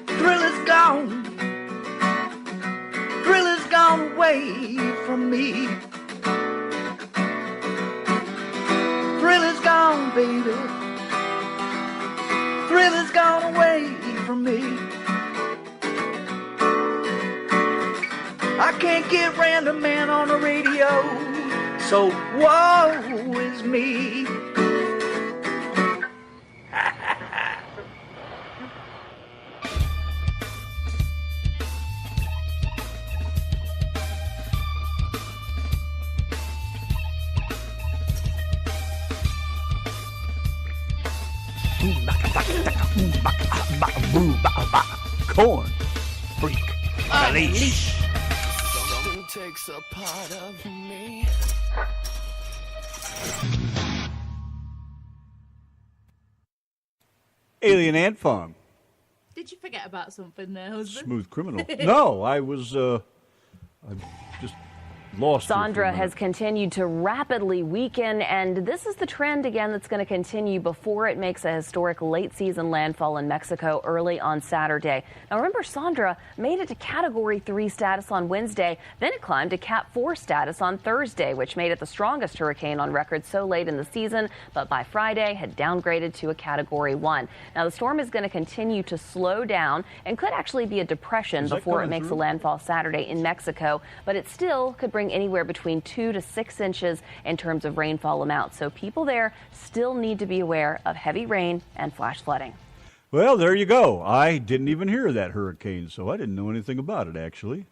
Thrill is gone. Thrill is gone away from me. Thrill is gone, baby. Thrill is gone away from me. I can't get Random Man on the radio, so woe is me. Corn. Freak. Release. Something takes a part of me. Alien Ant Farm. Did you forget about something there, husband? Smooth Criminal. No, I was I just lost. Sandra has continued to rapidly weaken, and this is the trend again that's going to continue before it makes a historic late-season landfall in Mexico early on Saturday. Now, remember, Sandra made it to Category 3 status on Wednesday, then it climbed to Cat 4 status on Thursday, which made it the strongest hurricane on record so late in the season, but by Friday had downgraded to a Category 1. Now, the storm is going to continue to slow down and could actually be a depression before it makes a landfall Saturday in Mexico, but it still could bring anywhere between 2 to 6 inches in terms of rainfall amounts. So people there still need to be aware of heavy rain and flash flooding. Well, there you go. I didn't even hear that hurricane, so I didn't know anything about it, actually.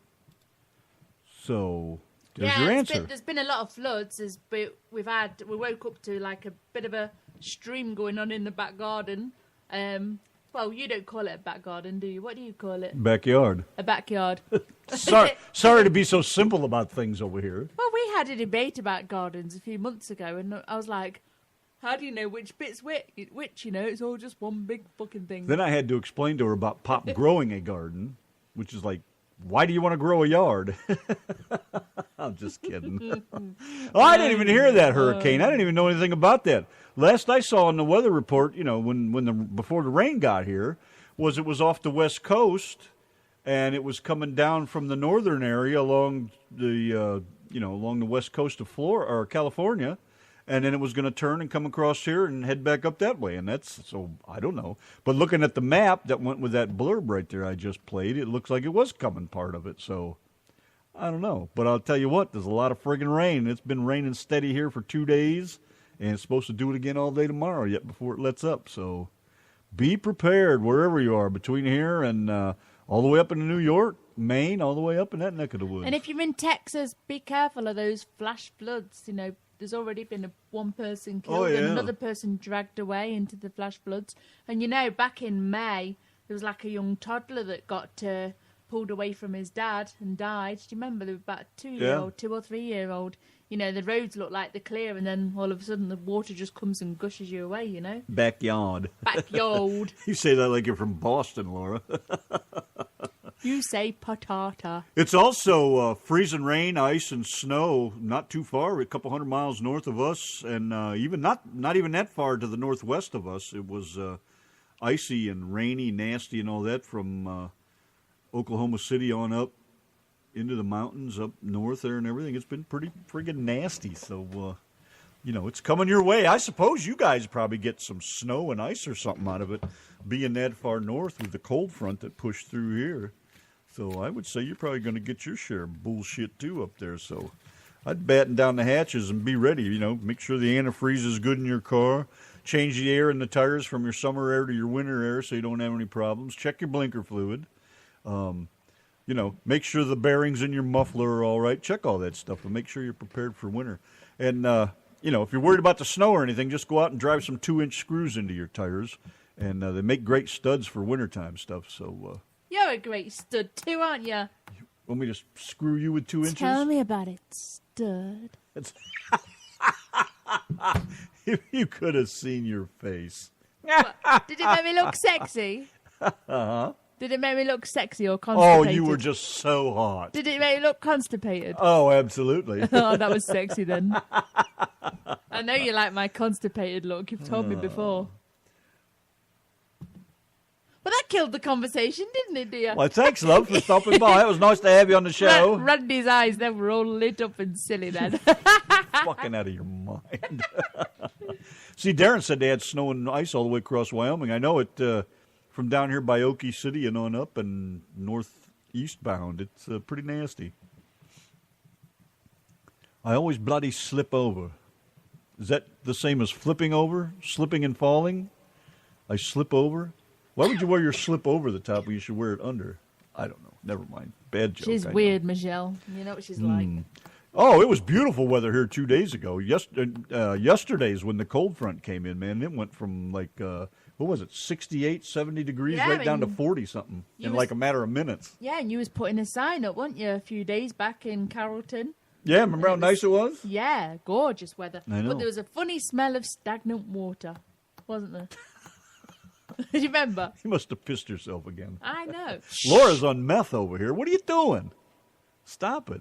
So, there's your answer. There's been a lot of floods. We woke up to like a bit of a stream going on in the back garden. Well, you don't call it a back garden, do you? What do you call it? Backyard. A backyard. Sorry to be so simple about things over here. Well, we had a debate about gardens a few months ago, and I was like, how do you know which bit's which? It's all just one big fucking thing. Then I had to explain to her about Pop growing a garden, which is like, why do you want to grow a yard? I'm just kidding. I didn't even hear that hurricane. I didn't even know anything about that. Last I saw in the weather report, before the rain got here, it was off the west coast, and it was coming down from the northern area along the west coast of Florida or California, and then it was going to turn and come across here and head back up that way. And I don't know. But looking at the map that went with that blurb right there I just played, it looks like it was coming part of it. So I don't know. But I'll tell you what, there's a lot of friggin' rain. It's been raining steady here for 2 days, and it's supposed to do it again all day tomorrow yet before it lets up. So be prepared wherever you are between here and all the way up into New York, Maine, all the way up in that neck of the woods. And if you're in Texas, be careful of those flash floods. There's already been one person killed and another person dragged away into the flash floods. And back in May, there was like a young toddler that got pulled away from his dad and died. Do you remember? They were about 2 or 3 year old. You know, the roads look like they're clear, and then all of a sudden the water just comes and gushes you away, you know? Backyard. Backyard. You say that like you're from Boston, Laura. You say patata. It's also freezing rain, ice, and snow not too far, a couple 100 miles north of us, and even not even that far to the northwest of us. It was icy and rainy, nasty, and all that from Oklahoma City on up into the mountains up north there and everything. It's been pretty friggin' nasty, so, it's coming your way. I suppose you guys probably get some snow and ice or something out of it, being that far north with the cold front that pushed through here. So I would say you're probably going to get your share of bullshit, too, up there. So I'd batten down the hatches and be ready, make sure the antifreeze is good in your car. Change the air in the tires from your summer air to your winter air so you don't have any problems. Check your blinker fluid. Make sure the bearings in your muffler are all right. Check all that stuff and make sure you're prepared for winter. And, if you're worried about the snow or anything, just go out and drive some 2-inch screws into your tires. And they make great studs for wintertime stuff. So you're a great stud too, aren't you? Want me to screw you with 2 inches? Tell me about it, stud. If you could have seen your face. What? Did it make me look sexy? Uh-huh. Did it make me look sexy or constipated? Oh, you were just so hot. Did it make me look constipated? Oh, absolutely. Oh, that was sexy then. I know you like my constipated look. You've told me before. Well, that killed the conversation, didn't it, dear? Well, thanks, love, for stopping by. It was nice to have you on the show. Randy's eyes, they were all lit up and silly then. Fucking out of your mind. See, Darren said they had snow and ice all the way across Wyoming. I know it from down here by Okie City and on up and northeast bound. It's pretty nasty. I always bloody slip over. Is that the same as flipping over? Slipping and falling? I slip over? Why would you wear your slip over the top when you should wear it under? I don't know. Never mind. Bad joke. She's weird, Michelle. You know what she's like. Oh, it was beautiful weather here 2 days ago. Yesterday's when the cold front came in, man. It went from 68, 70 degrees down to 40-something in like a matter of minutes. Yeah, and you was putting a sign up, weren't you, a few days back in Carrollton? Yeah, remember how nice it was? Yeah, gorgeous weather. I know. But there was a funny smell of stagnant water, wasn't there? Do you remember? You must have pissed yourself again. I know. Laura's on meth over here. What are you doing? Stop it.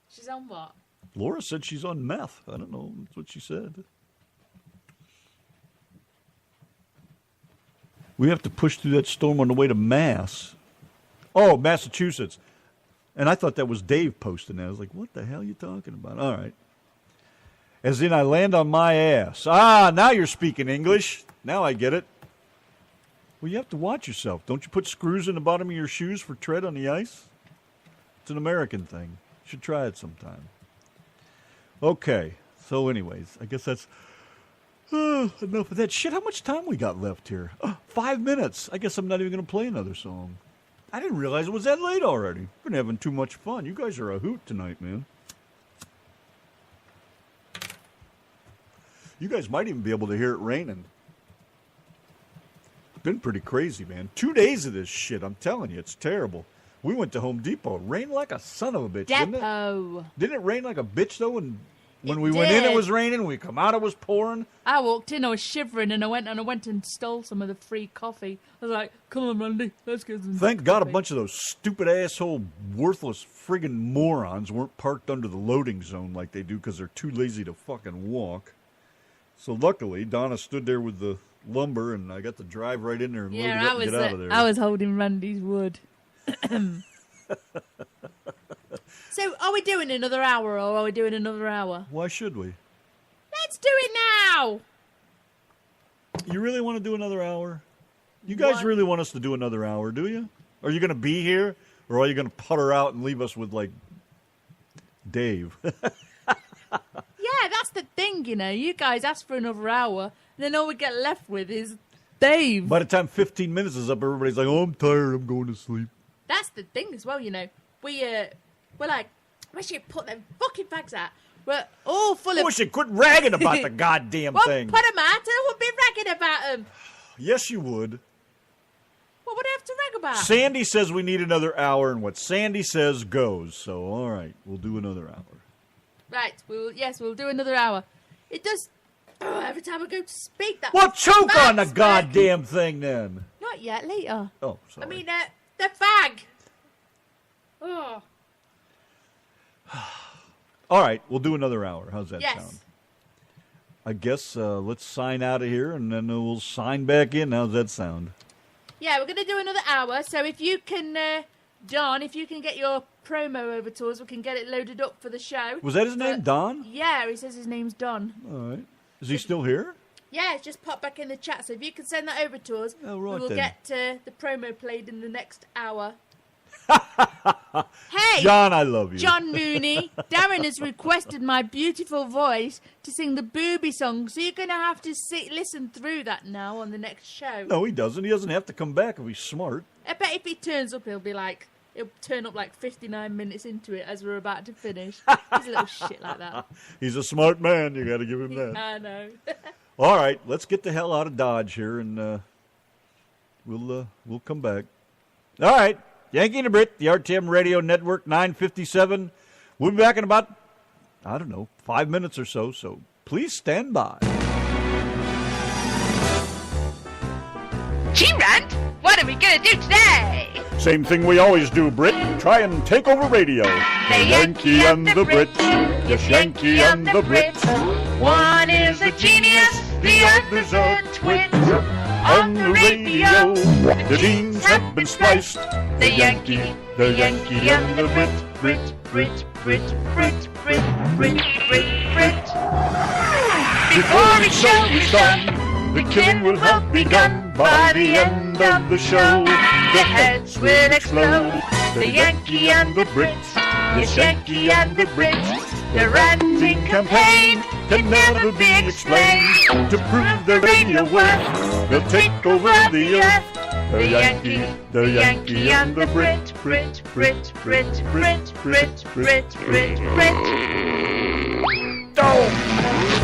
She's on what? Laura said she's on meth. I don't know. That's what she said. We have to push through that storm on the way to Mass. Oh, Massachusetts. And I thought that was Dave posting that. I was like, what the hell are you talking about? All right. As in, I land on my ass. Ah, now you're speaking English. Now I get it. Well, you have to watch yourself. Don't you put screws in the bottom of your shoes for tread on the ice? It's an American thing. You should try it sometime. Okay. So anyways, I guess that's enough of that shit. How much time we got left here? 5 minutes. I guess I'm not even going to play another song. I didn't realize it was that late already. Been having too much fun. You guys are a hoot tonight, man. You guys might even be able to hear it raining. Been pretty crazy, man. 2 days of this shit. I'm telling you, it's terrible. We went to Home Depot. It rained like a son of a bitch, didn't it? Didn't it rain like a bitch, though? And when we went in, it was raining. When we come out, it was pouring. I walked in, I was shivering, and I went and stole some of the free coffee. I was like, come on, Randy, let's get some Thank God coffee. a bunch of those stupid asshole, worthless friggin' morons weren't parked under the loading zone like they do because they're too lazy to fucking walk. So luckily, Donna stood there with the lumber, and I got to drive right in there and load it up and get out of there. I was holding Randy's wood. So, are we doing another hour, or are we doing another hour? Why should we? Let's do it now! You really want to do another hour? You guys really want us to do another hour, do you? Are you going to be here, or are you going to putter out and leave us with, Dave? Yeah, that's the thing, you know. You guys ask for another hour, and then all we get left with is Dave. By the time 15 minutes is up, everybody's like, oh, I'm tired, I'm going to sleep. That's the thing as well, you know. We're like, where should you put them fucking fags at? We're all full of... I wish you quit ragging about the goddamn thing. Well, put them out, I wouldn't be ragging about them. Yes, you would. What would I have to rag about? Sandy says we need another hour, and what Sandy says goes. So, all right, we'll do another hour. Right, we'll do another hour. It does... Oh, every time I go to speak, that... Well, choke on the goddamn thing, then. Not yet, later. Oh, sorry. I mean, the fag. Oh. All right, we'll do another hour. How's that Yes. sound? I guess let's sign out of here, and then we'll sign back in. How's that sound? Yeah, we're going to do another hour, so if you can, Don, if you can get your promo over to us, we can get it loaded up for the show. Was that his name, Don? Yeah, he says his name's Don. All right. Is he still here? Yeah, it's just popped back in the chat, so if you can send that over to us, right we will then. get the promo played in the next hour. Hey! John, I love you. John Mooney, Darren has requested my beautiful voice to sing the booby song, so you're going to have to listen through that now on the next show. No, he doesn't. He doesn't have to come back if he's smart. I bet if he turns up, he'll turn up like 59 minutes into it as we're about to finish. He's a little shit like that. He's a smart man. You got to give him that. I know. All right, let's get the hell out of Dodge here, and we'll come back. All right, Yankee and the Brit, the RTM Radio Network, 9:57. We'll be back in about, 5 minutes or so. So please stand by. G-Rant, what are we gonna do today? Same thing we always do, Brit. Try and take over radio. The Yankee and the Brit. Yes, Yankee and the Brit. One is a genius, the other's a twit. On the radio, the genes have been spliced. the Yankee and the Brit. Brit, Brit, Brit, Brit, Brit, Brit, Brit, Brit. Before each show is done, the killing will have begun. By the end of the show, the heads will explode. The Yankee and the Brit, yes, Yankee and the Brit. The ranting campaign can never be explained. To prove their radio worth, they'll take over the earth. The Yankee and the Brit, Brit, Brit, Brit, Brit, Brit, Brit, Brit, Brit. Oh!